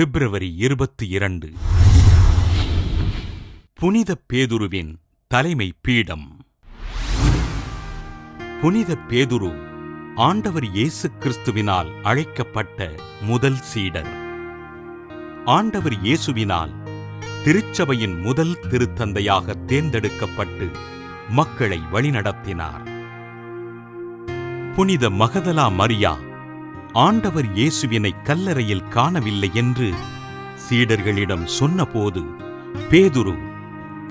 பிப்ரவரி 22. புனித பேதுருவின் தலைமை பீடம். புனித பேதுரு ஆண்டவர் இயேசு கிறிஸ்துவினால் அழைக்கப்பட்ட முதல் சீடர். ஆண்டவர் இயேசுவினால் திருச்சபையின் முதல் திருத்தந்தையாக தேர்ந்தெடுக்கப்பட்டு மக்களை வழிநடத்தினார். புனித மகதலா மரியா ஆண்டவர் இயேசுவினை கல்லறையில் காணவில்லை என்று சீடர்களிடம் சொன்னபோது பேதுரு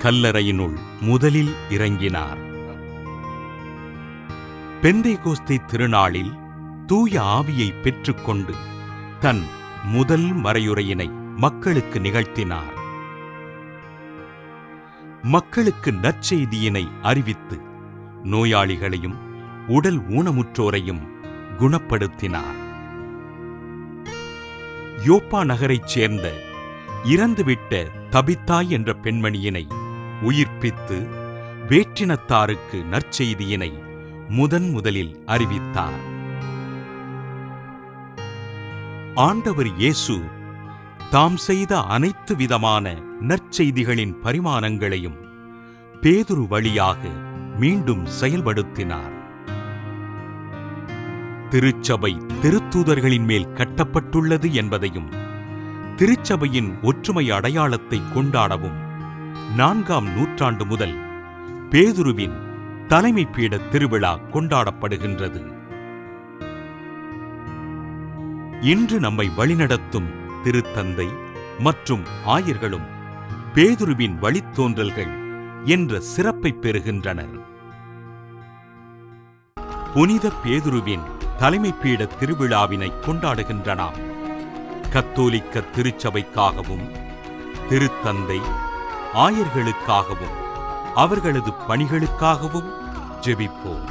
கல்லறையினுள் முதலில் இறங்கினார். பெந்தேகோஸ்தே திருநாளில் தூய ஆவியை பெற்றுக்கொண்டு தன் முதல் மறையுரையினை மக்களுக்கு நிகழ்த்தினார். மக்களுக்கு நற்செய்தியினை அறிவித்து நோயாளிகளையும் உடல் ஊனமுற்றோரையும் குணப்படுத்தினார். யோப்பா நகரைச் சேர்ந்த இறந்துவிட்ட தபித்தாய் என்ற பெண்மணியினை உயிர்ப்பித்து வேற்றினத்தாருக்கு நற்செய்தியினை முதலில் அறிவித்தார். ஆண்டவர் இயேசு தாம் செய்த அனைத்து விதமான நற்செய்திகளின் பரிமாணங்களையும் பேதுரு வழியாக மீண்டும் செயல்படுத்தினார். திருச்சபை திருத்தூதர்களின் மேல் கட்டப்பட்டுள்ளது என்பதையும் திருச்சபையின் ஒற்றுமை அடையாளத்தை கொண்டாடவும் 4ஆம் நூற்றாண்டு முதல் பேதுருவின் தலைமை பீட திருவிழா கொண்டாடப்படுகின்றது. இன்று நம்மை வழிநடத்தும் திருத்தந்தை மற்றும் ஆயர்களும் பேதுருவின் வழித்தோன்றல்கள் என்ற சிறப்பை பெறுகின்றனர். புனித பேதுருவின் தலைமை பீட திருவிழாவினை கொண்டாடுகின்ற நாம் கத்தோலிக்க திருச்சபைக்காகவும் திருத்தந்தை ஆயர்களுக்காகவும் அவர்களது பணிகளுக்காகவும் ஜெபிப்போம்.